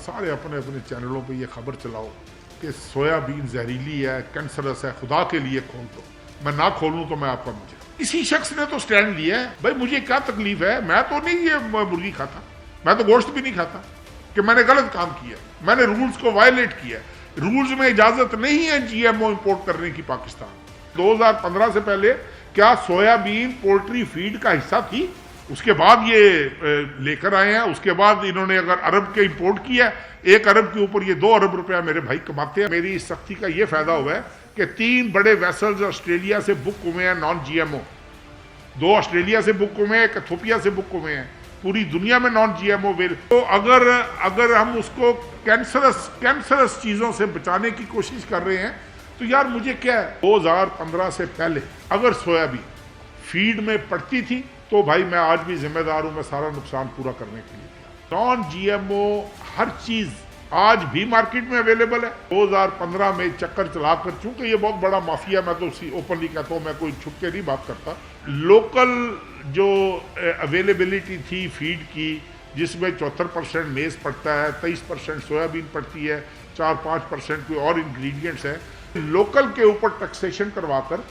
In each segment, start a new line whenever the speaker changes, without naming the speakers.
सारे अपने अपने चैनलों पे ये खबर चलाओ कि सोयाबीन जहरीली है, कैंसरस है, खुदा के लिए खोल दो। मैं ना खोलूं तो मैं आपका मुझे, इसी शख्स ने तो स्टैंड लिया है। भाई मुझे क्या तकलीफ है, मैं तो नहीं ये मुर्गी खाता, मैं तो गोश्त भी नहीं खाता कि मैंने गलत काम किया, मैंने रूल्स को वायलेट किया। रूल्स में इजाजत नहीं है GMO इंपोर्ट करने की पाकिस्तान। 2015 से पहले क्या सोयाबीन पोल्ट्री फीड का हिस्सा थी? उसके बाद ये लेकर आए हैं। उसके बाद इन्होंने अगर अरब के इंपोर्ट किया, 1 अरब के ऊपर ये 2 अरब रुपया मेरे भाई कमाते हैं। मेरी इस सख्ती का ये फायदा हुआ है कि 3 बड़े वेसल्स ऑस्ट्रेलिया से बुक हुए हैं नॉन GMO, 2 ऑस्ट्रेलिया से बुक हुए हैं, 1 इथोपिया से बुक हुए हैं। पूरी दुनिया में नॉन GMO वेल। तो अगर हम उसको कैंसरस चीजों से बचाने की कोशिश कर रहे हैं तो यार मुझे क्या है, 2015 से पहले अगर सोयाबीन फीड में पड़ती थी तो भाई मैं आज भी जिम्मेदार हूं, मैं सारा नुकसान पूरा करने के लिए। नॉन GMO हर चीज आज भी मार्केट में अवेलेबल है। 2015 में चक्कर चलाकर, चूंकि ये बहुत बड़ा माफिया, मैं तो उसी ओपनली कहता हूँ, मैं कोई छुप के नहीं बात करता। लोकल जो अवेलेबिलिटी थी फीड की, जिसमें 74% मेज पड़ता है, 23% सोयाबीन पड़ती है, 4-5% कोई और इंग्रेडिएंट्स हैं। लोकल के ऊपर टैक्सेशन करवाकर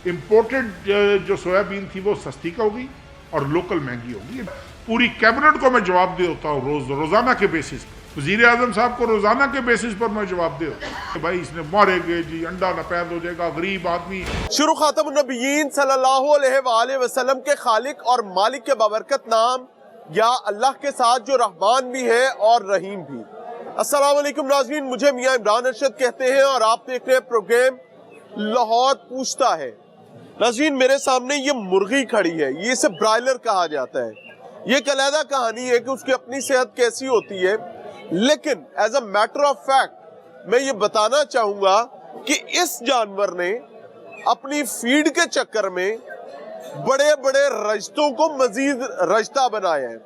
इंपोर्टेड जो सोयाबीन थी वो सस्ती का होगी और लोकल महंगी होगी। पूरी कैबिनेट को मैं जवाब दे होता हूँ रोजाना के बेसिस पर। वज़ीर आज़म साहब को रोजाना के बेसिस पर मैं जवाब दे होता हूँ कि भाई इसने मारेंगे जी, अंडा नपैद हो जाएगा, गरीब आदमी।
शुरू खातमुन नबिय्यीन सल्लल्लाहु अलैहि वसल्लम के खालिक और मालिक के बाबरकत नाम या अल्लाह के साथ जो रहमान भी है और रहीम भी। अस्सलाम वालेकुम नाज़रीन, मुझे मियां इमरान अरशद कहते हैं और आप देख रहे हैं प्रोग्राम लाहौर पूछता है। नाज़रीन, मेरे सामने ये मुर्गी खड़ी है, ये इसे ब्रायलर कहा जाता है। ये एक अलग कहानी है कि उसकी अपनी सेहत कैसी होती है, लेकिन as a matter of fact मैं ये बताना चाहूंगा कि इस जानवर ने अपनी फीड के चक्कर में बड़े बड़े रजतों को मजीद रजता बनाया है।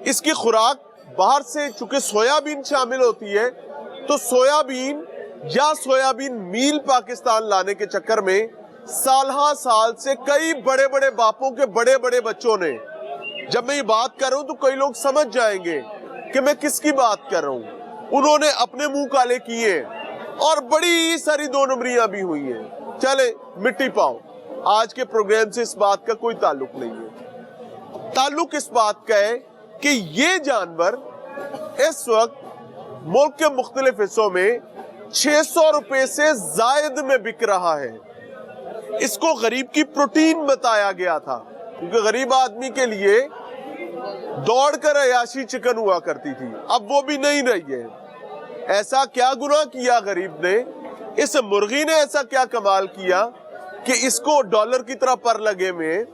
इसकी खुराक बाहर से चूंकि सोयाबीन शामिल होती है, तो सोयाबीन या सोयाबीन मील पाकिस्तान लाने के चक्कर में साल से कई बड़े बड़े बापों के बड़े बड़े बच्चों ने, जब मैं ये बात कर रहा हूं तो कई लोग समझ जाएंगे कि मैं किसकी बात कर रहा हूं, उन्होंने अपने मुंह काले किए और बड़ी सारी 2 नंबरियां भी हुई हैं। चले मिट्टी पाओ, आज के प्रोग्राम से इस बात का कोई ताल्लुक नहीं है। ताल्लुक इस बात का है कि ये जानवर इस वक्त मुल्क के मुख्तलिफ हिस्सों में 600 रुपए से जायद में बिक रहा है। इसको गरीब की प्रोटीन बताया गया था, क्योंकि गरीब आदमी के लिए दौड़कर अयाशी चिकन हुआ करती थी, अब वो भी नहीं रही है। ऐसा क्या गुनाह किया गरीब ने, इस मुर्गी ने ऐसा क्या कमाल किया कि इसको डॉलर की तरह पर लगे में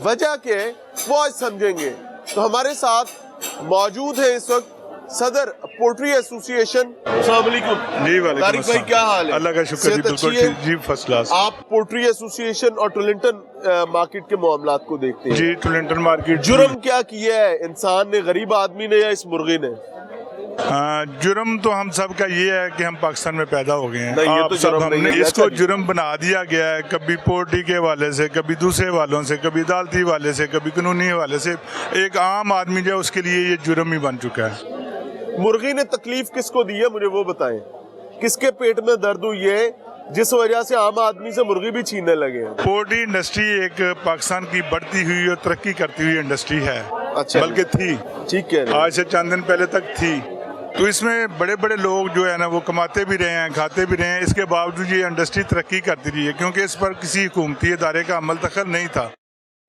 वजह के वो आज समझेंगे। तो हमारे साथ मौजूद है इस वक्त सदर पोल्ट्री एसोसिएशन। अस्सलाम वालेकुम
जी, वालेकुम
तारिक भाई, क्या हाल है?
अल्लाह का शुक्र जी, बिल्कुल ठीक जी, फर्स्ट क्लास।
आप पोल्ट्री एसोसिएशन और टोरंटन मार्केट के मामलात को देखते हैं
जी। टोरंटन मार्केट,
जुर्म क्या किया है इंसान ने, गरीब आदमी ने या इस मुर्गी ने?
जुर्म तो हम सब का ये है कि हम पाकिस्तान में पैदा हो गए हैं।
नहीं, ये तो
सब
जुर्म नहीं
हमने
है।
इसको जुर्म बना दिया गया है, कभी पोल्ट्री के हवाले से, कभी दूसरे वालों से, कभी अदालती वाले से, कभी कानूनी हवाले से। एक आम आदमी जो उसके लिए ये जुर्म ही बन चुका है।
मुर्गी ने तकलीफ किसको दी है, मुझे वो बताएं। किसके पेट में दर्द हुई है जिस वजह से आम आदमी से मुर्गी भी छीनने लगे हैं?
पोल्ट्री इंडस्ट्री एक पाकिस्तान की बढ़ती हुई और तरक्की करती हुई इंडस्ट्री है।
अच्छा,
बल्कि थी,
ठीक है,
आज से चंद दिन पहले तक थी। तो इसमें बड़े बड़े लोग जो है ना वो कमाते भी रहे हैं, खाते भी रहे हैं। इसके बावजूद ये इंडस्ट्री तरक्की करती रही है, क्योंकि इस पर किसी हुकूमती इदारे का अमल दखल नहीं था।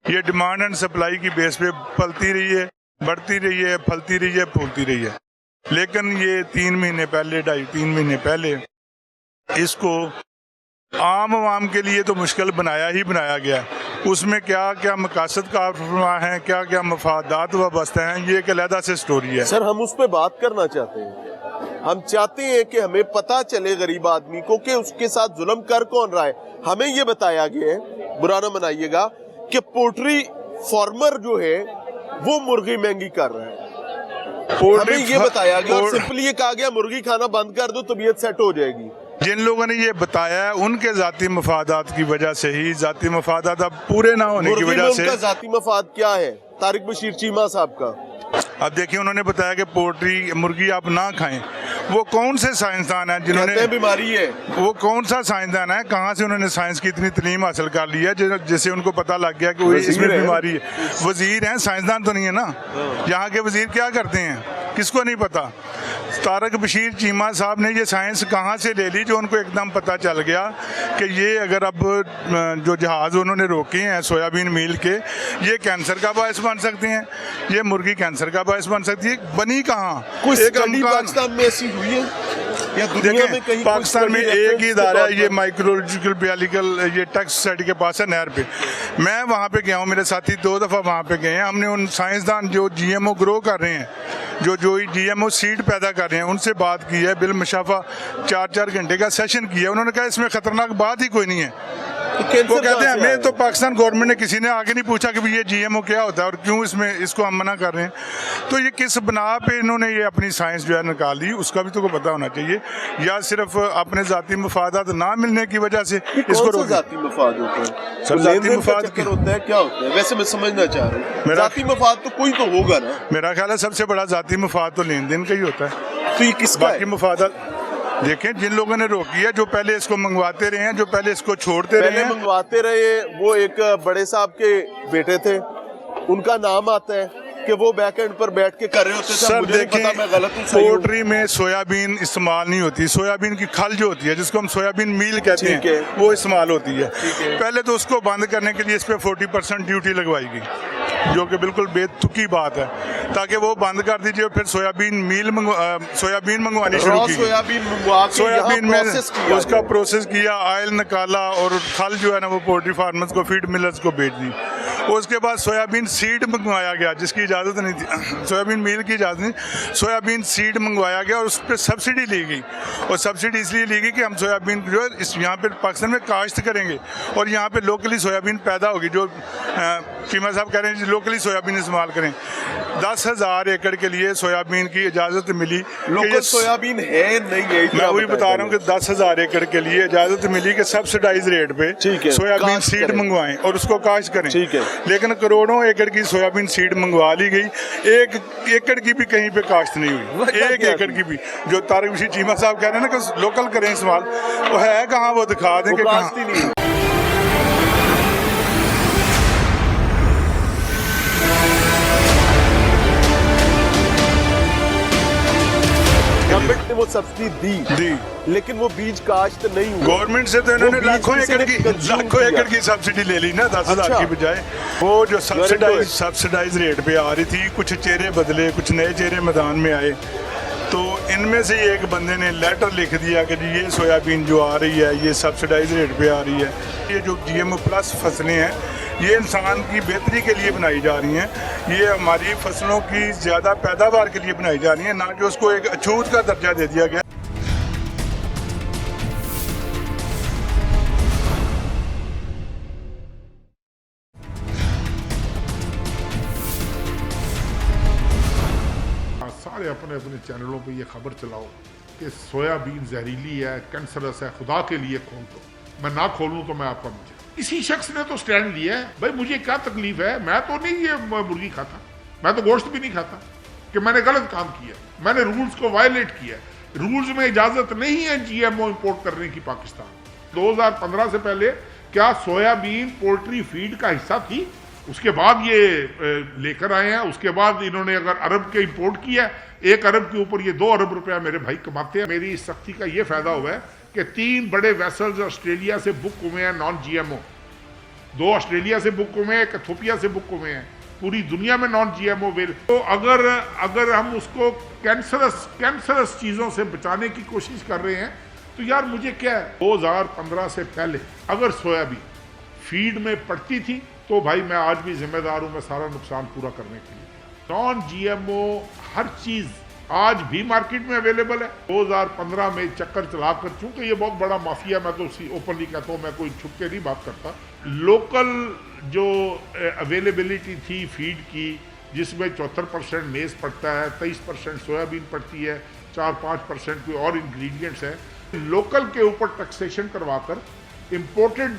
ये डिमांड एंड सप्लाई की बेस पे पलती रही है, बढ़ती रही है, फलती रही है, फूलती रही है। लेकिन ये 3 महीने पहले, 2.5-3 महीने पहले इसको आम आवाम के लिए तो मुश्किल बनाया ही बनाया गया। उसमें क्या क्या मकासद का है, क्या क्या मफादात वाबस्ते हैं, ये एक अलहदा से स्टोरी है।
सर, हम उस पर बात करना चाहते हैं। हम चाहते हैं कि हमें पता चले गरीब आदमी को कि उसके साथ जुल्म कर कौन रहा है। हमें ये बताया गया है, बुरा ना मनाइएगा, कि पोल्ट्री फार्मर जो है वो मुर्गी महंगी कर रहा है। हमें ये बताया गया और सिंपली ये कहा गया मुर्गी खाना बंद कर दो, तबीयत सेट हो जाएगी।
जिन लोगों ने ये बताया है उनके जाती मफादात की वजह से ही, जाती मफादात अब पूरे ना होने की
मुर्गी में
वजह से।
उनका जाती मफाद क्या है तारिक बशीर चीमा साहब का?
अब देखिए, उन्होंने बताया कि पोल्ट्री मुर्गी आप ना खाएं। वो कौन से साइंसदान हैं जिन्होंने,
बीमारी है,
वो कौन सा साइंसदान है, कहाँ से उन्होंने साइंस की इतनी तालीम हासिल कर ली है जिससे उनको पता लग गया कि वो इसमें बीमारी है? वजीर हैं, साइंसदान तो नहीं है ना। यहाँ के वजीर क्या करते हैं किसको नहीं पता। तारिक बशीर चीमा साहब ने ये साइंस कहाँ से ले ली जो उनको एकदम पता चल गया कि ये अगर अब जो जहाज़ उन्होंने रोके हैं सोयाबीन मील के, ये कैंसर का बायस बन सकते हैं, ये मुर्गी कैंसर का बायस बन सकती है। बनी कहाँ?
एक पाकिस्तान में ऐसी हुई है या दुनिया में कहीं?
पाकिस्तान में एक ही इदारा है, ये माइक्रोलॉजिकल बायोलॉजिकल, ये टैक्स सोसाइटी के पास है नहर पे। मैं वहाँ पे गया हूँ, मेरे साथी 2 दफ़ा वहाँ पे गए हैं। हमने उन साइंसदान जो GMO ग्रो कर रहे हैं, जो GMO सीड पैदा कर रहे हैं, उनसे बात की है। बिल मुशाफा 4-4 घंटे का सेशन किया। उन्होंने कहा इसमें खतरनाक बात ही कोई नहीं है। वो कहते हैं हमें तो पाकिस्तान गवर्नमेंट ने किसी ने आगे नहीं पूछा कि ये GMO क्या होता है और क्यों इसमें इसको हम मना कर रहे हैं। तो ये किस बना पे इन्होंने ये अपनी साइंस जो है निकाल दी, उसका भी तो पता होना चाहिए। या सिर्फ अपने जाती मफादात ना मिलने की वजह से इसको
जाती मफाद होता है?
सब जाती मफाद
होता है, क्या होता है? वैसे मैं समझना चाह रहा हूँ, जाती मफाद तो कोई तो होगा ना।
मेरा ख्याल है सबसे बड़ा जाती मफाद तो लेन देन का ही होता है।
तो ये किसका
बाकी मफादात देखें, जिन लोगों ने रोकी है, जो पहले इसको मंगवाते रहे हैं, जो पहले इसको छोड़ते रहे हैं,
मंगवाते रहे, वो एक बड़े साहब के बेटे थे, उनका नाम आता है कि वो बैक एंड पर बैठ के कर रहे होते थे।
सर देखें,
मैं गलत हूं, सही हूं?
पोल्ट्री में सोयाबीन इस्तेमाल नहीं होती। सोयाबीन की खल जो होती है, जिसको हम सोयाबीन मील कहते हैं, वो इस्तेमाल होती है। पहले तो उसको बंद करने के लिए इस पर 40% ड्यूटी लगवाई गई, जो कि बिल्कुल बेतुकी बात है, ताकि वो बंद कर दीजिए। फिर सोयाबीन मंगवानी शुरू की। सोयाबीन में उसका प्रोसेस किया, ऑयल निकाला और खल जो है ना वो पोल्ट्री फार्मर्स को, फीड मिलर्स को बेच दी। उसके बाद सोयाबीन सीड मंगवाया गया, जिसकी इजाज़त नहीं थी, सोयाबीन मील की इजाज़त नहीं, सोयाबीन सीड मंगवाया गया और उस पर सब्सिडी ली गई। और सब्सिडी इसलिए ली गई कि हम सोयाबीन जो है इस यहाँ पे पाकिस्तान में काश्त करेंगे और यहाँ पे लोकली सोयाबीन पैदा होगी। जो चीमा साहब कह रहे हैं लोकली सोयाबीन इस्तेमाल करें। 10,000 एकड़ के लिए सोयाबीन की इजाज़त मिली।
लोकल सोयाबीन है नहीं है,
मैं वही बता रहा हूँ कि 10,000 एकड़ के लिए इजाज़त मिली कि सब्सिडाइज रेट पे सोयाबीन सीड मंगवाएं और उसको काश्त करें। लेकिन करोड़ों एकड़ की सोयाबीन सीड मंगवा ली गई, 1 एकड़ की भी कहीं पे काश्त नहीं हुई। 1 एकड़ की भी, जो तारिक बशीर चीमा साहब कह रहे हैं ना कि लोकल करें इस्तेमाल, वो है कहाँ? वो दिखा दें कि कहाँ।
गवर्नमेंट ने वो सब्सिडी दी, लेकिन वो बीज काश्त नहीं हुआ।
गवर्नमेंट से तो इन्होंने लाखों एकड़ की सब्सिडी ले ली ना, 10,000 की बजाय। वो जो सब्सिडाइज रेट पे आ रही थी, कुछ चेहरे बदले, कुछ नए चेहरे मैदान में आए। तो इनमें से एक बंदे ने लेटर लिख दिया कि जी ये सोयाबीन जो आ रही है ये सब्सिडाइज रेट पे आ रही है। ये जो GMO प्लस फसलें हैं, ये इंसान की बेहतरी के लिए बनाई जा रही हैं, ये हमारी फसलों की ज़्यादा पैदावार के लिए बनाई जा रही हैं, ना कि उसको एक अछूत का दर्जा दे दिया गया।
सारे अपने अपने चैनलों पे ये खबर चलाओ कि सोयाबीन जहरीली है, कैंसरस है, खुदा के लिए खोल दो। मैं ना खोलूं तो मैं आपका मुझे। इसी शख्स ने तो स्टैंड लिया है, भाई मुझे क्या तकलीफ है, मैं तो नहीं ये मुर्गी खाता, मैं तो गोश्त भी नहीं खाता, कि मैंने गलत काम किया, मैंने रूल्स को वायलेट किया। रूल्स में इजाजत नहीं है GMO इंपोर्ट करने की पाकिस्तान। 2015 से पहले क्या सोयाबीन पोल्ट्री फीड का हिस्सा थी? उसके बाद ये लेकर आए हैं। उसके बाद इन्होंने अगर अरब के इंपोर्ट किया, 1 अरब के ऊपर ये 2 अरब रुपया मेरे भाई कमाते हैं। मेरी इस सख्ती का ये फायदा हुआ है कि 3 बड़े वेसल्स ऑस्ट्रेलिया से बुक हुए हैं नॉन GMO। 2 ऑस्ट्रेलिया से बुक हुए हैं, 1 इथोपिया से बुक हुए हैं। पूरी दुनिया में नॉन GMO वेल। तो अगर हम उसको कैंसरस चीज़ों से बचाने की कोशिश कर रहे हैं तो यार मुझे क्या है, 2015 से पहले अगर सोयाबीन फीड में पड़ती थी तो भाई मैं आज भी जिम्मेदार हूं, मैं सारा नुकसान पूरा करने के लिए। नॉन GMO हर चीज़ आज भी मार्केट में अवेलेबल है। 2015 में चक्कर चलाकर, चूंकि ये बहुत बड़ा माफिया, मैं तो ओपनली कहता हूँ, मैं कोई छुप के नहीं बात करता। लोकल जो अवेलेबिलिटी थी फीड की, जिसमें 74% मेज़ पड़ता है, 23% सोयाबीन पड़ती है, 4-5% कोई और इंग्रेडिएंट्स है, लोकल के ऊपर टैक्सेशन करवाकर इम्पोर्टेड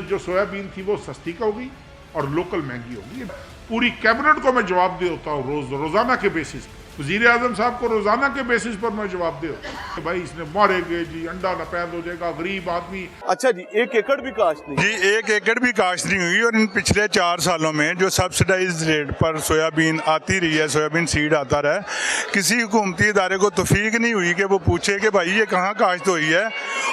जो सोयाबीन थी वो सस्ती का होगी और लोकल महंगी होगी। पूरी कैबिनेट को मैं जवाब दे होता हूँ रोजाना के बेसिस पर। वज़ीर आज़म साहब को रोजाना के बेसिस पर मैं जवाब दे होता हूँ कि भाई इसने मारेंगे जी, अंडा न पैदा हो जाएगा, गरीब आदमी।
अच्छा जी, 1 एकड़ भी काश्त नहीं?
जी 1 एकड़ भी काश्त नहीं हुई। और इन पिछले 4 सालों में जो सब्सिडाइज रेट पर सोयाबीन आती रही है, सोयाबीन सीड आता रहा है, किसी हुकूमती इदारे को तौफीक नहीं हुई कि वो पूछे कि भाई ये कहाँ काश्त हुई है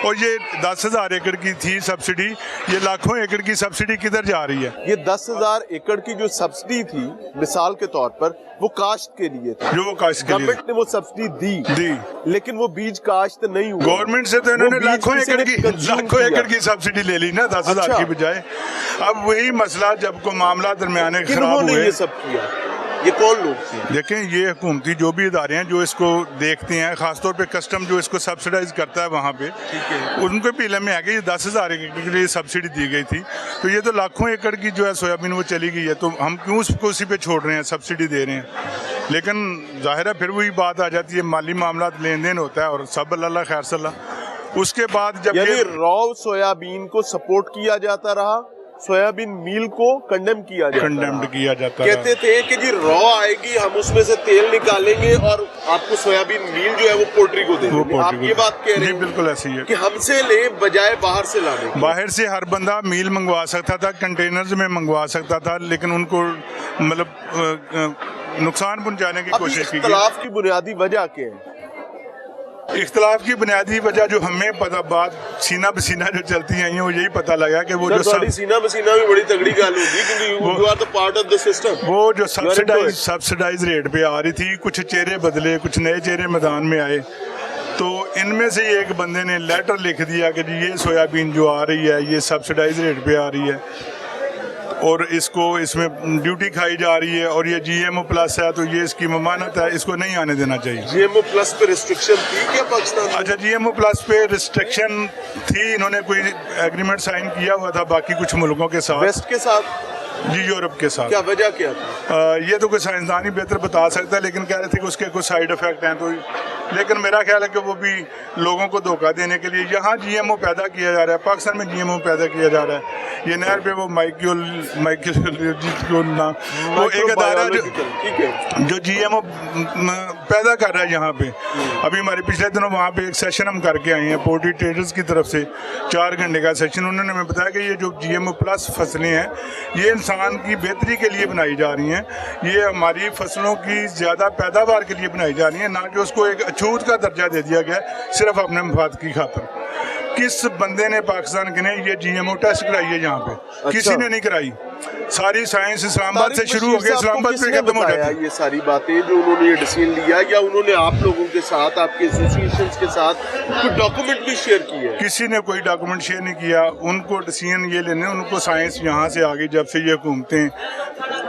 और ये 10,000 एकड़ की थी सब्सिडी, ये लाखों एकड़ की सब्सिडी किधर जा रही है?
ये 10,000 एकड़ की जो सब्सिडी थी मिसाल के तौर पर, वो काश्त के लिए थी।
जो वो काश्त के लिए
गवर्नमेंट ने वो सब्सिडी दी, लेकिन वो बीज काश्त नहीं हुआ।
गवर्नमेंट से तो इन्होंने लाखों एकड़ की सब्सिडी ले ली ना, 10,000 की बजाय। अब वही मसला जब को मामला दरमियाने खराब हुए,
ये सब किया, ये कौन लोग थे?
देखें, ये हुकूमती जो भी इदारे हैं जो इसको देखते हैं, खासतौर पे कस्टम जो इसको सब्सिडाइज करता है वहाँ पे, उनको भी इल्म में है कि ये 10,000 एकड़ के लिए सब्सिडी दी गई थी, तो ये तो लाखों एकड़ की जो है सोयाबीन वो चली गई है, तो हम क्यों उसको उसी पे छोड़ रहे हैं, सब्सिडी दे रहे हैं? लेकिन जाहिर है फिर वही बात आ जाती है, माली मामला लेन देन होता है और सब अल्लाह खैर सल्लाह। उसके बाद जब
यानी रॉ सोयाबीन को सपोर्ट किया जाता रहा, सोयाबीन मील को कंडेम्ड किया जाता कहते थे कि जी रॉ आएगी, हम उसमें से तेल निकालेंगे और आपको सोयाबीन मील जो है वो पोल्ट्री को दे देंगे। आप ये बात कह रहे हैं?
बिल्कुल ऐसी है
कि हमसे ले बजाय बाहर से लाने।
बाहर से हर बंदा मील मंगवा सकता था, कंटेनर्स में मंगवा सकता था, लेकिन उनको मतलब नुकसान पहुंचाने की कोशिश की।
इख्तिलाफ की बुनियादी वजह क्या है?
इख्तिलाफ की बुनियादी वजह जो हमें पता, बात सीना बसीना जो चलती आई है, वो यही पता लगा कि वो जो
सीना बसीना भी बड़ी तगड़ी गाल होगी, क्योंकि you are the part of the system.
वो जो सब्सिडाइज रेट पे आ रही थी, कुछ चेहरे बदले, कुछ नए चेहरे मैदान में आए, तो इनमें से एक बंदे ने लेटर लिख दिया कि जी ये सोयाबीन जो आ रही है ये सब्सिडाइज रेट पे आ रही है और इसको इसमें ड्यूटी खाई जा रही है और ये GMO प्लस है, तो ये इसकी ममानत है, इसको नहीं आने देना चाहिए।
GMO प्लस पे रिस्ट्रिक्शन थी क्या पाकिस्तान?
अच्छा, GMO प्लस पे रिस्ट्रिक्शन थी, इन्होंने कोई एग्रीमेंट साइन किया हुआ था बाकी कुछ मुल्कों के साथ,
वेस्ट के साथ
जी, यूरोप के साथ।
क्या वजह क्या था?
ये तो कोई साइंसदान ही बेहतर बता सकता है, लेकिन कह रहे थे कि उसके कुछ साइड इफेक्ट हैं, तो लेकिन मेरा ख्याल है कि वो भी लोगों को धोखा देने के लिए यहाँ GMO पैदा किया जा रहा है, पाकिस्तान में GMO पैदा किया जा रहा है। ये नहर पे वो वो एक अदारा जो GMO पैदा कर रहा है यहाँ पे। अभी हमारे पिछले दिनों वहाँ पे एक सेशन हम करके आए हैं पोल्ट्री ट्रेडर्स की तरफ से, 4 घंटे का सेशन। उन्होंने हमें बताया कि ये जो GMO प्लस फसलें हैं ये इंसान की बेहतरी के लिए बनाई जा रही हैं, ये हमारी फसलों की ज़्यादा पैदावार के लिए बनाई जा रही हैं, ना कि उसको एक अछूत का दर्जा दे दिया गया सिर्फ अपने मफाद की खातिर। किस बंदे ने पाकिस्तान के ने ये GMO टेस्ट कराई है यहाँ पे?
अच्छा।
किसी ने नहीं कराई। सारी साइंस इस्लामाबाद से शुरू हो गई, इस्लामाबाद पे खत्म हो जाती है।
ये सारी बातें जो उन्होंने ये डिसीजन लिया, या उन्होंने आप लोगों के साथ, आपके एसोसिएशंस के साथ कोई डॉक्यूमेंट भी शेयर किया है?
किसी ने कोई डॉक्यूमेंट शेयर नहीं किया। उनको डिसीजन ये लेने, उनको साइंस यहाँ से आ गई, जब से ये हुकूमतें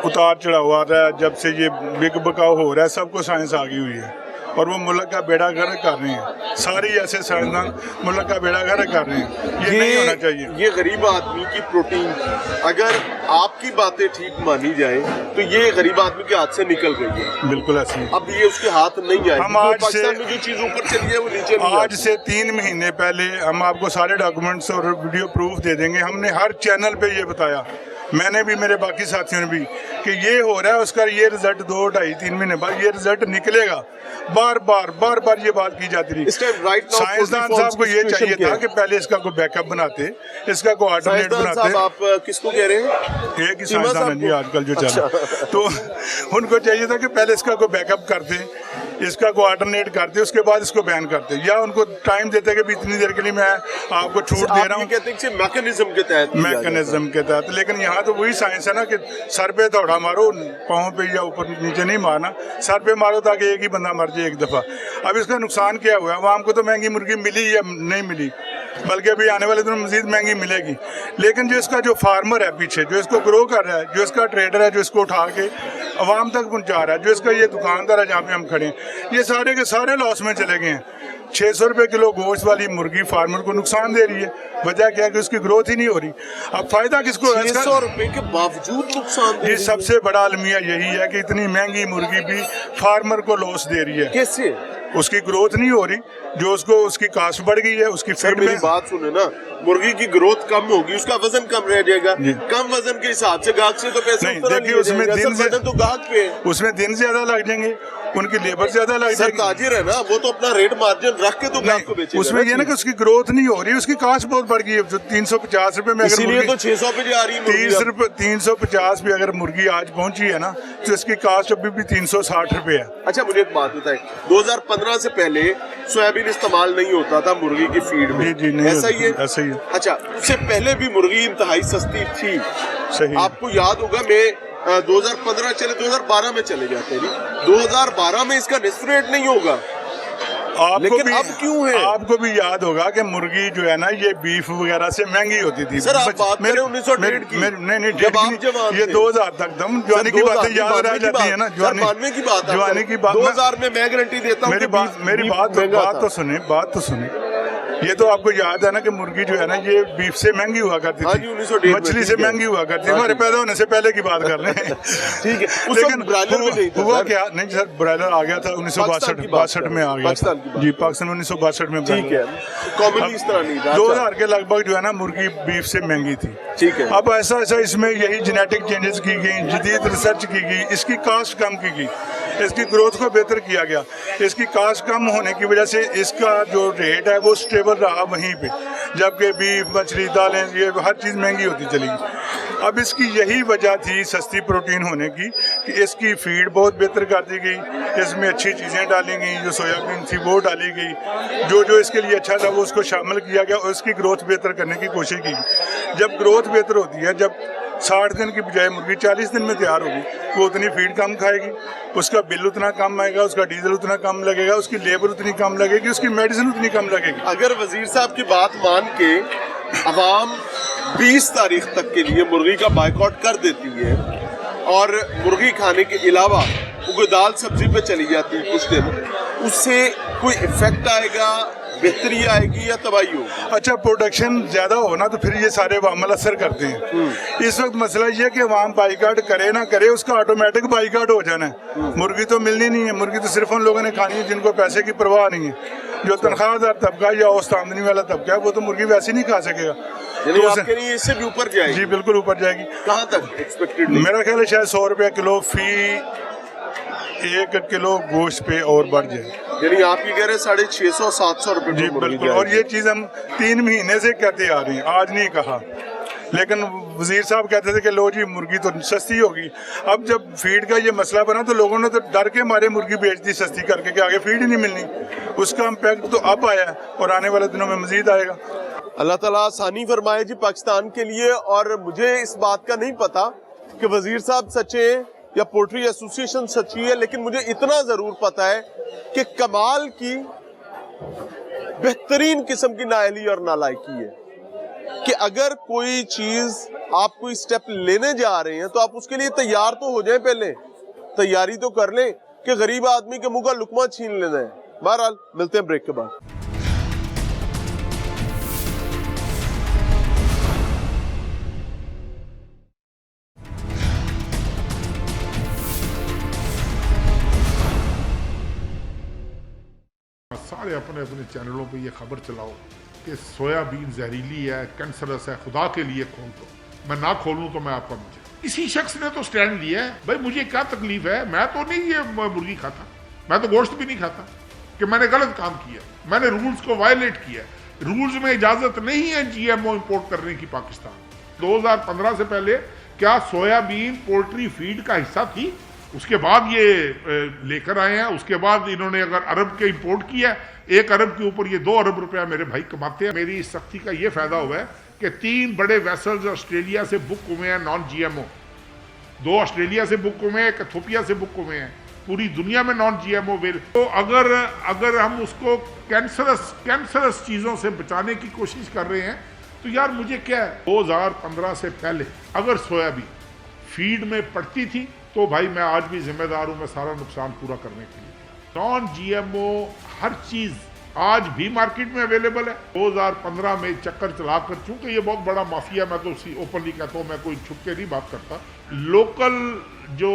उतार चढ़ाव आ रहा है, जब से ये बिक बकाव हो रहा है, सबको साइंस आ गई हुई है और वो मुल्क का बेड़ा गर्क कर रहे हैं। सारी ऐसे साइंसदान मुल्क का बेड़ा गर्क कर रहे हैं। ये नहीं होना चाहिए।
ये गरीब आदमी की प्रोटीन थी, अगर आपकी बातें ठीक मानी जाए तो ये गरीब आदमी के हाथ से निकल गई है।
बिल्कुल ऐसी।
अब ये उसके हाथ नहीं आए।
हम आज
पाकिस्तान में जो चीज ऊपर चली है वो नीचे नहीं
आज से 3 महीने पहले हम आपको सारे डॉक्यूमेंट्स और वीडियो प्रूफ दे देंगे। हमने हर चैनल पे ये बताया, मैंने भी, मेरे बाकी साथियों ने भी, कि ये हो रहा है, उसका ये रिजल्ट 2, 2.5, 3 महीने बाद ये रिजल्ट निकलेगा। बार बार ये बात की जाती रही। साइंसदान साहब को ये चाहिए था कि पहले इसका कोई बैकअप बनाते, इसका कोई अल्टरनेट बनाते।
आप किसको कह रहे हैं?
एक ही साइंसदान है जी आजकल जो चल रहा है। तो उनको चाहिए था कि पहले इसका कोई बैकअप करते, इसका को अल्टरनेट करते, उसके बाद इसको बैन करते, या उनको टाइम देते कि इतनी देर के लिए मैं आपको छूट दे रहा हूँ,
मैकेनिज्म
के तहत। लेकिन यहाँ तो वही साइंस है ना कि सर पे दौड़ा मारो, पाँव पे या ऊपर नीचे नहीं मारना, सर पे मारो ताकि एक ही बंदा मर जाए एक दफ़ा। अब इसका नुकसान क्या हुआ? आवाम को तो महंगी मुर्गी मिली या नहीं मिली, बल्कि अभी आने वाले दिनों में मजीद महंगी मिलेगी। लेकिन जो इसका जो फार्मर है पीछे, जो इसको ग्रो कर रहा है, जो इसका ट्रेडर है, जो इसको उठा के अवाम तक पहुंचा रहा है, जो इसका ये दुकानदार है जहाँ पे हम खड़े हैं, ये सारे के सारे लॉस में चले गए हैं। 600 रुपए किलो गोश्त वाली मुर्गी फार्मर को नुकसान दे रही है। वजह क्या है कि उसकी ग्रोथ ही नहीं हो रही। अब फायदा किसको है इसका?
600 रुपए के बावजूद नुकसान दे
ये
रही है।
सबसे बड़ा अलमिया यही है कि इतनी महंगी मुर्गी भी फार्मर को लॉस दे रही है।
कैसे?
उसकी ग्रोथ नहीं हो रही, जो उसको उसकी कास्ट बढ़ गई है, उसकी
सर
फीड
मेरी
में।
बात सुने ना, मुर्गी की ग्रोथ कम होगी, उसका वजन कम रह जाएगा।
जी।
कम वजन के हिसाब से गाहक से तो पैसे
नहीं,
उतना
देखिए
लिया
उसमें
जाएगा।
दिन
सर,
से-
वजन तो गाहक पे है।
उसमें दिन ज्यादा लग जाएंगे, उनकी लेबर ज्यादा लग
सर
जाएगी।
ताजिर है ना, वो तो अपना रेट मार्जिन रख के तो गाहक को बेचेगा।
उसमें ये ना कि उसकी ग्रोथ नहीं हो रही, उसकी कास्ट बहुत बढ़ गई है। जो 350 रुपए में अगर
इसीलिए
मुर्गी-
तो 600 पे जा रही है मुर्गी
30
अब।
रुपए 350 पे अगर मुर्गी आज पहुंची है ना, तो इसकी कास्ट अभी भी 360 रुपए है।
अच्छा मुझे एक बात बताए, 2015 से पहले सोयाबीन इस्तेमाल नहीं होता था मुर्गी की फीड में।
जी, नहीं
ऐसा ही है?
ऐसा ही है।
अच्छा, उससे पहले भी मुर्गी इंतहाई सस्ती थी।
सही है।
आपको याद होगा, मैं 2015 चले 2012 में चले जाते हैं जी। 2012 में इसका निस्फ रेट नहीं होगा।
आपको
लेकिन
भी
अब क्यों है?
आपको भी याद होगा कि मुर्गी जो है ना, ये बीफ वगैरह से महंगी होती थी।
सर, आप बात करें 1901 की।
नहीं
जब आप जवान
ये
थे।
2000 तक दम जवानी की बातें याद रह जाती है ना।
जवानी की बात,
जवानी की बात
2000 में मैं गारंटी देता हूँ
मेरी
कि
बात
महंगा था।
बात तो सुने। ये तो आपको याद है ना कि मुर्गी जो है ना, ये बीफ से महंगी हुआ करती
हाँ
थी।
जी, 1901 में,
मछली से
ठीक है।
महंगी हुआ करती थी।
हाँ
हमारे
जी।
पैदा होने से पहले की बात कर रहे हैं।
ठीक है, उस
लेकिन
वक्त ब्रायलर भी नहीं था
हुआ
सर।
क्या? नहीं सर, ब्रायलर आ गया था
पाकिस्तान की बात
1962 में आ गया
पाकिस्तान की
था।
बात
जी, पाकिस्तान 1962 में
ठीक है, कॉमनली इस तरह नहीं था।
2000 के लगभग जो है ना, मुर्गी बीफ से महंगी थी।
ठीक है।
अब ऐसा ऐसा इसमें यही जेनेटिक चेंजेस की गई, जदीद रिसर्च की गई, इसकी कास्ट कम की गई, इसकी ग्रोथ को बेहतर किया गया। इसकी कास्ट कम होने की वजह से इसका जो रेट है वो स्टेबल रहा वहीं पे, जबकि बीफ, मछली, दालें, ये हर चीज़ महंगी होती चली गई। अब इसकी यही वजह थी सस्ती प्रोटीन होने की कि इसकी फीड बहुत बेहतर कर दी गई, इसमें अच्छी चीज़ें डाली गई, जो सोयाबीन थी वो डाली गई, जो इसके लिए अच्छा था वो उसको शामिल किया गया और इसकी ग्रोथ बेहतर करने की कोशिश की। जब ग्रोथ बेहतर होती है, जब 60 दिन की बजाय मुर्गी 40 दिन में तैयार होगी, वो उतनी फीड कम खाएगी, उसका बिल उतना कम आएगा, उसका डीजल उतना कम लगेगा, उसकी लेबर उतनी कम लगेगी, उसकी मेडिसिन उतनी कम लगेगी।
अगर वजीर साहब की बात मान के अवाम 20 तारीख तक के लिए मुर्गी का बाइकआउट कर देती है और मुर्गी खाने के अलावा वो दाल सब्जी पे चली जाती है कुछ दिन, उससे कोई इफेक्ट आएगा, बेहतरी आएगी या तबाही होगी?
अच्छा, प्रोडक्शन ज्यादा हो ना तो फिर ये सारे अमल असर करते हैं। इस वक्त मसला ये है कि अवाम बाइकाट करे ना करे, उसका ऑटोमेटिक बाइकाट हो जाना है। मुर्गी तो मिलनी नहीं है, मुर्गी तो सिर्फ उन लोगों ने खानी है जिनको पैसे की परवाह नहीं है। जो तनख्वाहदार तबका या औसत आमदनी वाला तबका है, वो तो मुर्गी वैसे नहीं खा सकेगा।
यानी
तो
आपके लिए इससे भी ऊपर जाएगी?
जी बिल्कुल ऊपर जाएगी।
कहाँ तक एक्सपेक्टेड?
मेरा ख्याल है शायद 100 रुपया किलो फी 1 किलो गोश्त पे और बढ़ जाए।
यानी आप ये कह रहे हैं 650-700 रुपए
जी बिल्कुल। और ये चीज़ हम 3 महीने से कहते आ रहे हैं, आज नहीं कहा। लेकिन वजीर साहब कहते थे कि लो जी मुर्गी तो सस्ती होगी। अब जब फीड का ये मसला बना तो लोगों ने तो डर के मारे मुर्गी बेच दी सस्ती करके कि आगे फीड ही नहीं मिलनी। उसका इम्पैक्ट तो अब आया है और आने वाले दिनों में मजीद आएगा।
अल्लाह ताला आसानी फरमाए जी पाकिस्तान के लिए। और मुझे इस बात का नहीं पता कि वजीर साहब सच्चे हैं या पोल्ट्री एसोसिएशन सच्ची है, लेकिन मुझे इतना जरूर पता है कि कमाल की बेहतरीन किस्म की नाअहली और नालायकी है कि अगर कोई चीज आप कोई स्टेप लेने जा रहे हैं तो आप उसके लिए तैयार तो हो जाए, पहले तैयारी तो कर लें कि गरीब आदमी के मुंह का लुकमा छीन लेना है। बहरहाल मिलते हैं ब्रेक के बाद।
सारे अपने अपने चैनलों पे ये खबर चलाओ कि सोयाबीन जहरीली है, कैंसरस है, खुदा के लिए खोल दो। मैं ना खोलूं तो मैं आपका मुझे। इसी शख्स ने तो स्टैंड लिया है। भाई मुझे क्या तकलीफ है, मैं तो नहीं ये मुर्गी खाता, मैं तो गोश्त भी नहीं खाता कि मैंने गलत काम किया, मैंने रूल्स को वायलेट किया। रूल्स में इजाजत नहीं है GMO इंपोर्ट करने की पाकिस्तान। 2015 से पहले क्या सोयाबीन पोल्ट्री फीड का हिस्सा थी? उसके बाद ये लेकर आए हैं। उसके बाद इन्होंने अगर अरब के इंपोर्ट किया, 1 अरब के ऊपर ये 2 अरब रुपया मेरे भाई कमाते हैं। मेरी इस सख्ती का ये फायदा हुआ है कि 3 बड़े वेसल्स ऑस्ट्रेलिया से बुक हुए हैं नॉन GMO। 2 ऑस्ट्रेलिया से बुक हुए हैं, 1 इथोपिया से बुक हुए हैं। पूरी दुनिया में नॉन GMO वेल। तो अगर हम उसको कैंसरस चीज़ों से बचाने की कोशिश कर रहे हैं तो यार मुझे क्या है, 2015 से पहले अगर सोयाबीन फीड में पड़ती थी तो भाई मैं आज भी जिम्मेदार हूं, मैं सारा नुकसान पूरा करने के लिए। नॉन GMO हर चीज़ आज भी मार्केट में अवेलेबल है। 2015 में चक्कर चलाकर, चूंकि ये बहुत बड़ा माफिया, मैं तो ओपनली कहता हूँ, मैं कोई छुप के नहीं बात करता, लोकल जो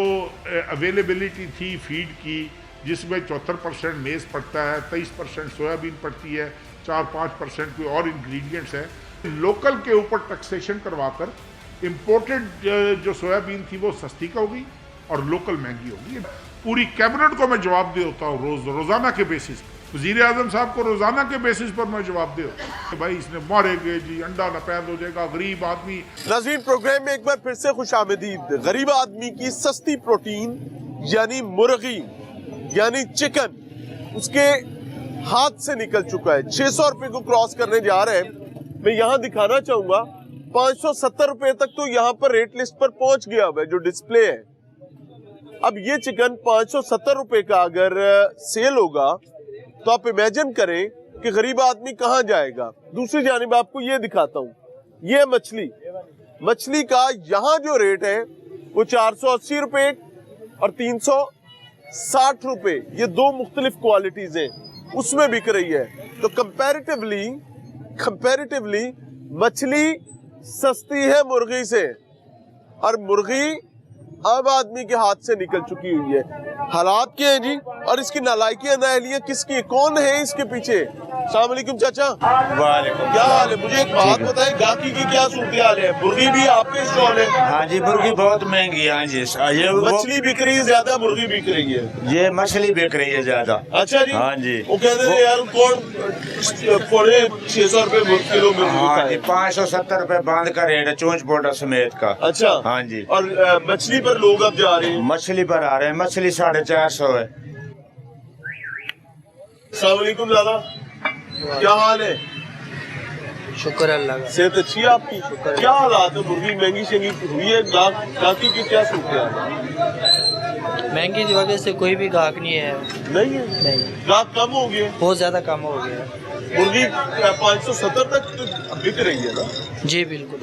अवेलेबिलिटी थी फीड की, जिसमें 74% मेज़ पड़ता है, 23% सोयाबीन पड़ती है, 4-5% कोई और इंग्रेडिएंट्स है, लोकल के ऊपर टैक्सेशन करवाकर इम्पोर्टेड जो सोयाबीन थी वो सस्ती का हो गई और लोकल महंगी हो गई। पूरी कैबिनेट को मैं जवाब दे होता हूँ रोज़ाना के बेसिस पर। वज़ीर आज़म साहब को रोज़ाना के बेसिस पर मैं जवाब दे होता हूँ कि भाई इसने मारेंगे जी, अंडा नपैद हो जाएगा, गरीब आदमी।
नाज़रीन, प्रोग्राम में एक बार फिर से खुशामदीद। गरीब आदमी की सस्ती प्रोटीन यानी मुर्गी यानी चिकन उसके हाथ से निकल चुका है। 600 रुपए को क्रॉस करने जा रहे हैं। मैं यहाँ दिखाना चाहूंगा 570 रुपए तक तो यहाँ पर रेट लिस्ट पर पहुंच गया है जो डिस्प्ले है। अब ये चिकन 570 रुपए का अगर सेल होगा तो आप इमेजिन करें कि गरीब आदमी कहाँ जाएगा। दूसरी जानिब आपको ये दिखाता हूँ, ये मछली का यहाँ जो रेट है वो 480 रुपए और 360 रुपए, ये दो मुख्तलिफ क्वालिटीज हैं, उसमें बिक रही है। तो कंपैरेटिवली मछली सस्ती है मुर्गी से, और मुर्गी आम आदमी के हाथ से निकल चुकी हुई है। हालात क्या है जी, और इसकी नालायकियां नाअहलियां किसकी, कौन है इसके पीछे? अस्सलाम वालेकुम चाचा।
वालेकुम।
क्या हाल है? मुझे एक बात बताएं, गाकी की क्या सूरत हाल है? मुर्गी भी आपके स्टॉल है?
हाँ जी, मुर्गी बहुत महंगी है। हाँ जी, ये
मछली बिक रही है ज्यादा, मुर्गी बिक रही है?
ये मछली बिक रही है ज्यादा।
अच्छा जी।
हाँ जी।
वो कहते हैं यार कौन 600 रुपए किलो में
हाँ जी, 570 रुपए बांध का रेट है, चोंच बोटा समेत का।
अच्छा।
हाँ जी।
और मछली पर लोग अब जा रहे हैं?
मछली पर आ रहे हैं, मछली 450 है।
अस्सलाम वालेकुम दादा, क्या हाल है?
शुक्र अल्लाह का।
सेहत अच्छी है आपकी? क्या हालात है? मुर्गी महंगी शंगी हुई है, गाकी की क्या सूरत है?
महंगी की वजह से कोई भी गाहक नहीं है।
नहीं है?
नहीं,
गाहक कम हो गए,
बहुत ज्यादा कम हो गया।
मुर्गी 570 तक तो बिक रही है ना?
जी बिल्कुल,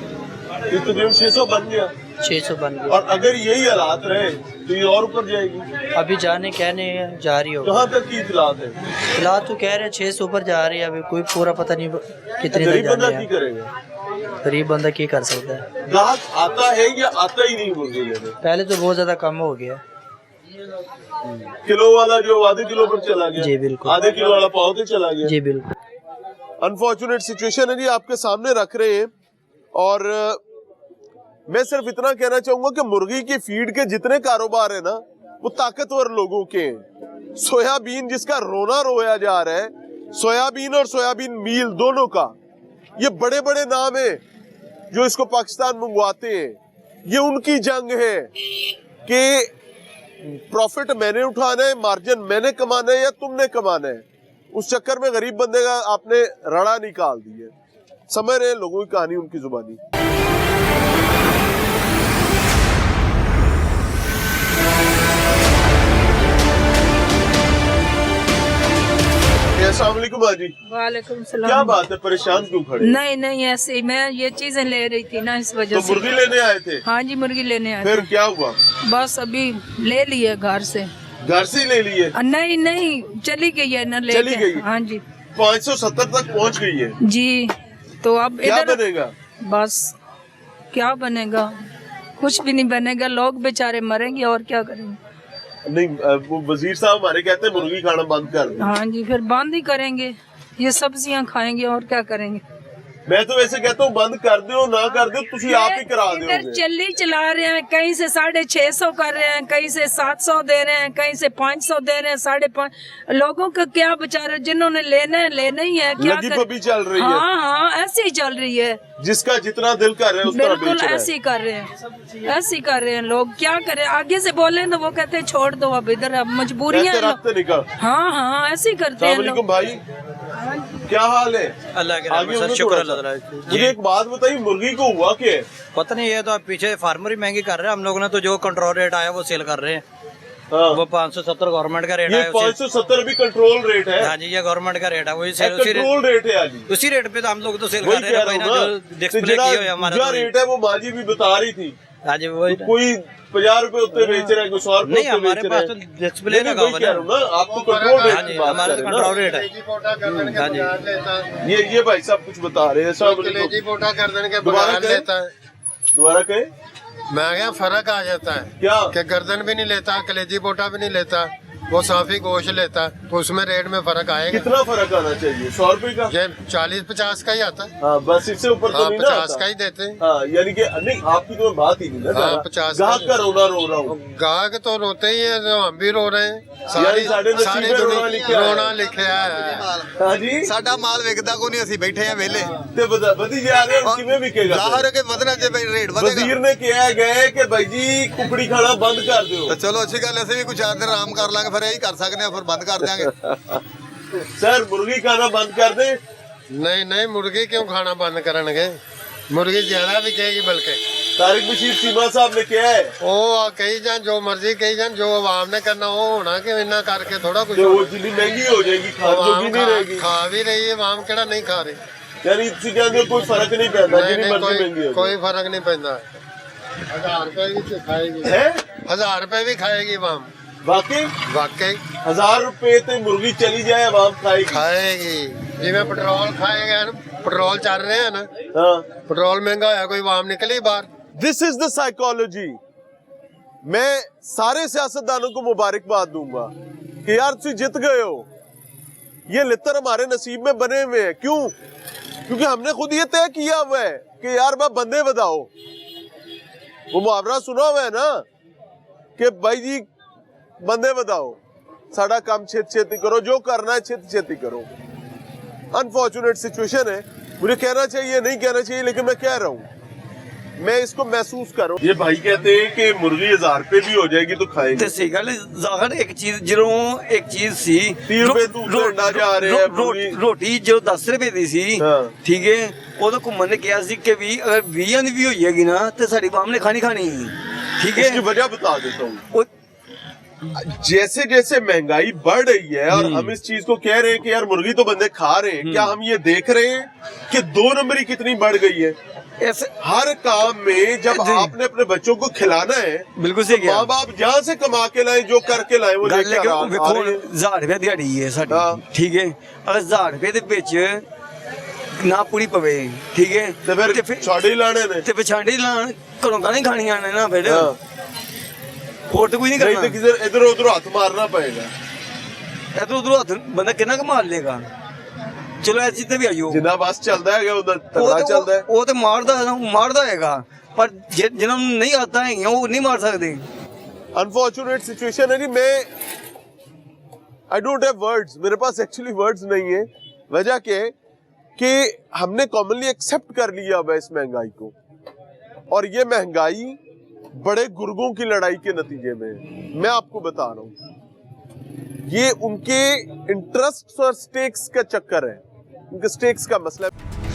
ये तकरीबन 600 बन गया।
600 बन गया।
और अगर यही हालात रहे तो ये और ऊपर जाएगी।
अभी जाने कहने जा रही हो।
कहाँ तक की इतलात है?
फिलहाल तो कह रहे हैं 600 ऊपर जा रही है, अभी कोई पूरा पता नहीं कितनी तक
गरीब बंदा
जाने
की
है।
करेगा?
गरीब बंदा क्या कर सकता है?
ग्राहक आता है या आता ही नहीं मुर्गी लेने?
पहले तो बहुत ज्यादा कम हो गया।
किलो वाला जो आधे किलो पर चला गया?
जी बिल्कुल।
आधे किलो वाला पाव से चला गया?
जी बिल्कुल।
अनफॉर्चुनेट सिचुएशन है जी, आपके सामने रख रहे हैं। और मैं सिर्फ इतना कहना चाहूंगा कि मुर्गी की फीड के जितने कारोबार है ना वो ताकतवर लोगों के हैं। सोयाबीन जिसका रोना रोया जा रहा है, सोयाबीन और सोयाबीन मील दोनों का, ये बड़े बड़े नाम है जो इसको पाकिस्तान मंगवाते हैं। ये उनकी जंग है कि प्रॉफिट मैंने उठाना है, मार्जिन मैंने कमाना है या तुमने कमाना है। उस चक्कर में गरीब बंदे का आपने रड़ा निकाल दिया। समझ रहे हैं लोगों की कहानी, उनकी जुबानी। अस्सलाम वालेकुम हाजी।
वालेकुम सलाम।
क्या बात है, परेशान क्यों खड़े?
नहीं नहीं, ऐसे ही मैं ये चीजें ले रही थी ना, इस वजह
तो
से।
मुर्गी लेने आए थे?
हाँ जी, मुर्गी लेने आए
फिर
थे।
क्या हुआ?
बस अभी ले लिए घर से।
घर से ही ले लिए?
नहीं नहीं, चली गई है ना, ले
चली गई?
हाँ जी।
570 तक पहुंच गई है
जी। तो अब
क्या
इधर
बनेगा?
बस क्या बनेगा, कुछ भी नहीं बनेगा। लोग बेचारे मरेंगे और क्या करेंगे।
नहीं, वो वजीर साहब हमारे कहते हैं मुर्गी खाना बंद कर दो।
हाँ जी, फिर बंद ही करेंगे, ये सब्जियां खाएंगे और क्या करेंगे।
मैं तो वैसे कहता हूँ बंद कर दो, ना कर दो, तुम आप ही करा
इधर
दोगे।
चली चला रहे हैं, कहीं से 650 कर रहे हैं, कहीं से 700 दे रहे हैं, कहीं से 500 दे रहे हैं, 550। लोगों का क्या बेचारे, जिन्होंने लेना है लेना ही है, क्या
लगी
करें।
पबी चल रही है।
हाँ हाँ, ऐसे ही चल रही है।
जिसका जितना दिल कर रहे हैं उस तरह
बिल्कुल
बेच रहा
ऐसे
है।
ही कर रहे हैं, ऐसे ही कर रहे हैं लोग। क्या करें, आगे से बोले तो वो कहते हैं छोड़ दो, अब इधर अब मजबूरियां हैं।
रखते निकल।
हाँ हाँ, ऐसे ही करते हैं
अस्सलाम
लोग।
भाई, क्या हाल है?
अल्लाह के
आगे
नाम से
होंगे
शुक्र
थोड़ा सा।
अल्लाह का।
मुझे एक बात बताइए, मुर्गी को हुआ क्या है?
पता नहीं, ये तो पीछे फार्मर ही महंगी कर रहे हैं। हम लोगों ने तो जो कंट्रोल रेट आया वो सेल कर रहे हैं।
हाँ।
वो 570 गवर्नमेंट का रेट
ये
है।
570 भी कंट्रोल रेट है?
हाँ जी, ये गवर्नमेंट का रेट है, वही सेल उसी
कंट्रोल रेट है आज।
उसी रेट पे तो हम लोग तो सेल
वही
कर रहे
कह
हैं।
रहा
भाई
हूँ
ना,
ना,
जो डिस्प्ले किया हुआ है हमारा
जो
तो
रेट है वो माजी भी बता रही थी
हाँ जी वही
कोई 50 रुपए उत्ते बेच रहा है, कोई 100 रुपए
नहीं,
उत्ते
हमारे
बेच
पास
रहा
तो
है।
डिस्प्ले
नहीं,
लगा
वही
हुआ
कह
है
रहा हूँ ना, आप तो कंट्रोल रेट
हाँ
की
जी,
बात
हमारा
कर
तो
रहे हैं
कंट्रोल
ना।
रेट है। हाँ जी
ये भाई साहब कुछ बता रहे हैं।
कलेजी पोटा कर देने के
दोबारा
बगैर
कहें?
लेता है।
दोबारा कहे
मैं क्या फर्क आ जाता है
क्या?
कि गर्दन भी नहीं लेता, कलेजी पोटा भी नहीं लेता, वो साफी गोश्त लेता है, तो उसमें रेट में फर्क आएगा।
कितना फर्क आना चाहिए? 100 रुपए का?
ये 40-50 का ही आता है।
हाँ बस, इससे ऊपर तो
हाँ
नहीं ना
50
आता।
का ही देते हैं।
हाँ यानी कि नहीं, आपकी तो बात ही नहीं ना।
हाँ, 50
गाहक का रोना रो रहा हूँ।
गाहक तो रोते ही है, तो हम भी रो रहे हैं।
यानी साढ़े नसीब
सारी
में रोना
दुनिया
लिखा है।
रोना लिखा है।
हाँ जी,
ਸਾਡਾ ਮਾਲ ਵਿਕਦਾ ਕੋਈ ਨਹੀਂ, ਅਸੀਂ ਬੈਠੇ ਆ ਵਿਹਲੇ।
ਤੇ ਵਧੀ ਜਾ ਰਹੇ ਹੋ, ਕਿਵੇਂ ਵਿਕੇਗਾ?
ਜ਼ਾਹਰ ਹੈ ਕਿ ਵਧਣਾ ਜੇ ਰੇਟ ਵਧੇਗਾ।
ਵਜ਼ੀਰ ਨੇ ਕਿਹਾ ਗਏ ਕਿ ਭਾਈ ਜੀ ਕੁਕੜੀ ਖਾਣਾ ਬੰਦ ਕਰ ਦਿਓ।
ਤਾਂ ਚਲੋ ਅੱਛੀ ਗੱਲ, ਅਸੀਂ ਵੀ ਕੁਝ 4 ਦਿਨ ਆਰਾਮ ਕਰ ਲਾਂਗੇ, ਫਿਰ ਇਹੀ ਕਰ ਸਕਦੇ ਆ, ਫਿਰ ਬੰਦ ਕਰ ਦਿਆਂਗੇ।
सर मुर्गी खाना बंद कर दे।
नहीं नहीं, मुर्गी क्यों खाना बंद करनगे? मुर्गी ज्यादा बिकेगी बल्कि।
तारिक बशीर चीमा साहब ने किया है।
ਉਹ ਕਹੀ ਜਾਣ ਜੋ ਮਰਜ਼ੀ ਕਹੀ ਜਾਣ, ਜੋ ਆਵਾਮ ਨੇ ਕਰਨਾ ਉਹ ਹੋਣਾ, ਕਿ ਇੰਨਾ ਕਰਕੇ ਥੋੜਾ ਕੁਝ
तो वो जितनी महंगी हो जाएगी खाने जो भी नहीं रहेगी।
ਖਾ ਵੀ ਰਹੀ ਹੈ ਆਵਾਮ, ਕਿਹੜਾ ਨਹੀਂ ਖਾ ਰਹੀ।
यानी ਤੁਸੀਂ ਕਹਿੰਦੇ ਹੋ ਕੋਈ ਫਰਕ ਨਹੀਂ ਪੈਂਦਾ,
ਨਹੀਂ
ਜਿੰਨੀ
ਨਹੀਂ,
ਮਰਜ਼ੀ ਮਹਿੰਗੀ ਹੋ
ਕੋਈ ਫਰਕ ਨਹੀਂ ਪੈਂਦਾ। 1000 ਰੁਪਏ ਵੀ ਖਾਏਗੀ,
है
1000 ਰੁਪਏ ਵੀ ਖਾਏਗੀ ਆਵਾਮ,
वाकई
ਵਾਕਈ
1000 रुपए ਤੇ ਮੁਰਗੀ ਚਲੀ ਜਾਏ ਆਵਾਮ ਖਾਏਗੀ।
ਖਾਏਗੀ। ਜਿਵੇਂ ਪੈਟਰੋਲ ਖਾਏਗਾ ਨਾ, ਪੈਟਰੋਲ ਚੱਲ ਰਿਹਾ ਨਾ,
हाँ,
ਪੈਟਰੋਲ ਮਹਿੰਗਾ ਹੋਇਆ, ਕੋਈ ਆਵਾਮ ਨਿਕਲੀ ਬਾਹਰ।
This is the psychology. मैं सारे सियासतदानों को मुबारकबाद दूंगा कि यार तुम जित गए हो। ये लितर हमारे नसीब में बने हुए हैं। क्यों? क्योंकि हमने खुद ये तय किया हुआ है कि यार बा बंदे बताओ। वो मुहावरा सुना हुआ है ना कि भाई जी बंदे बताओ, साड़ा काम छेती छेती करो, जो करना है छेती छेती करो। अनफॉर्चुनेट सिचुएशन है, मुझे कहना चाहिए नहीं कहना चाहिए, लेकिन मैं कह रहा हूं, मैं इसको महसूस कर रहा हूं। ये भाई कहते हैं कि मुर्गी 1000 रुपए भी हो जाएगी तो खाएंगे।
ਤੇ ਸਹੀ ਗੱਲ ਜ਼ਾਹਰ ਇੱਕ ਚੀਜ਼ ਜਦੋਂ ਇੱਕ ਚੀਜ਼ ਸੀ
30 ਰੁਪਏ ਦੂਸਰੇ ਅੰਡਾ ਜਾ ਰਹੇ ਆ ਪੂਰੀ।
ਰੋਟੀ ਜੋ 10 ਰੁਪਏ ਦੀ ਸੀ
ਹਾਂ।
ਠੀਕ ਹੈ, ਉਦੋਂ ਘੁੰਮਣ ਨੇ ਕਿਹਾ ਸੀ ਕਿ ਵੀ ਅਗਰ 20 ਦੀ ਵੀ ਹੋਈ ਹੈਗੀ ਨਾ ਤੇ ਸਾਡੀ ਬਾਮ ਨੇ ਖਾਣੀ ਠੀਕ
इसकी
ਹੈ।
वजह बता देता हूँ।
ਉਹ
जैसे जैसे महंगाई बढ़ रही है और हम इस चीज को कह रहे हैं कि यार मुर्गी तो बंदे खा रहे हैं, क्या हम ये देख रहे हैं कि 2 नंबरी कितनी बढ़ गई है?
ਇਸ
हर काम में जब
जी।
आपने अपने बच्चों को खिलाना है,
ਬਿਲਕੁਲ ਸਹੀ
माँ
ਗਿਆ
बाप जहाँ से कमा के लाए, जो करके लाए वो
ਗੱਲ
लेके
ਹੈ ਕਿ
आ रहे
ਵੇਖੋ
हैं।
1000 ਰੁਪਏ ਦਿਹਾੜੀ ਹੈ
ਹਾਂ।
ਸਾਡੀ ਠੀਕ ਹੈ, ਅਗਰ 1000 ਰੁਪਏ ਦੇ ਵਿੱਚ ਨਾ ਪੂਰੀ ਪਵੇ ਠੀਕ ਹੈ
ਤੇ ਫਿਰ ਛਾੜੇ ਹੀ ਲਾਣੇ ਨੇ।
ਤੇ ਪਛਾੜੀ ਲਾਣ ਘਰੋਂ ਗਾਣੇ ਖਾਣੀਆਂ ਨੇ ਨਾ ਫਿਰ
हाँ।
ਹੋਰ ਤਾਂ ਕੋਈ ਨਹੀਂ
नहीं तो
ਕਰਨਾ।
किधर इधर उधर हाथ मारना पड़ेगा।
ਇਧਰ ਉਧਰ ਹੱਥ ਬੰਦਾ ਕਿੰਨਾ ਕੁ ਮਾਰ ਲੇਗਾ। ਚਲੋ ਐਸੀ ਤੇ ਵੀ ਆਇਓ
जिन्ना बस चलता है उधर तगड़ा चलता है।
ਉਹ ਤੇ ਮਾਰਦਾ ਹੈਗਾ, ਪਰ ਜਿਹਨਾਂ ਨੂੰ ਨਹੀਂ ਆਤਾ ਹੈਗੀਆਂ ਉਹ ਨਹੀਂ ਮਾਰ ਸਕਦੇ।
अनफॉर्चुनेट सिचुएशन है जी। मैं आई डोंट हैव वर्ड्स, मेरे पास एक्चुअली वर्ड्स नहीं है। वजह क्या है कि हमने कॉमनली एक्सेप्ट कर लिया अब इस महंगाई को, और ये महंगाई बड़े गुर्गों की लड़ाई के नतीजे में है। मैं आपको बता रहा हूं, ये उनके इंटरेस्ट और स्टेक्स का चक्कर है, उनके स्टेक्स का मसला है।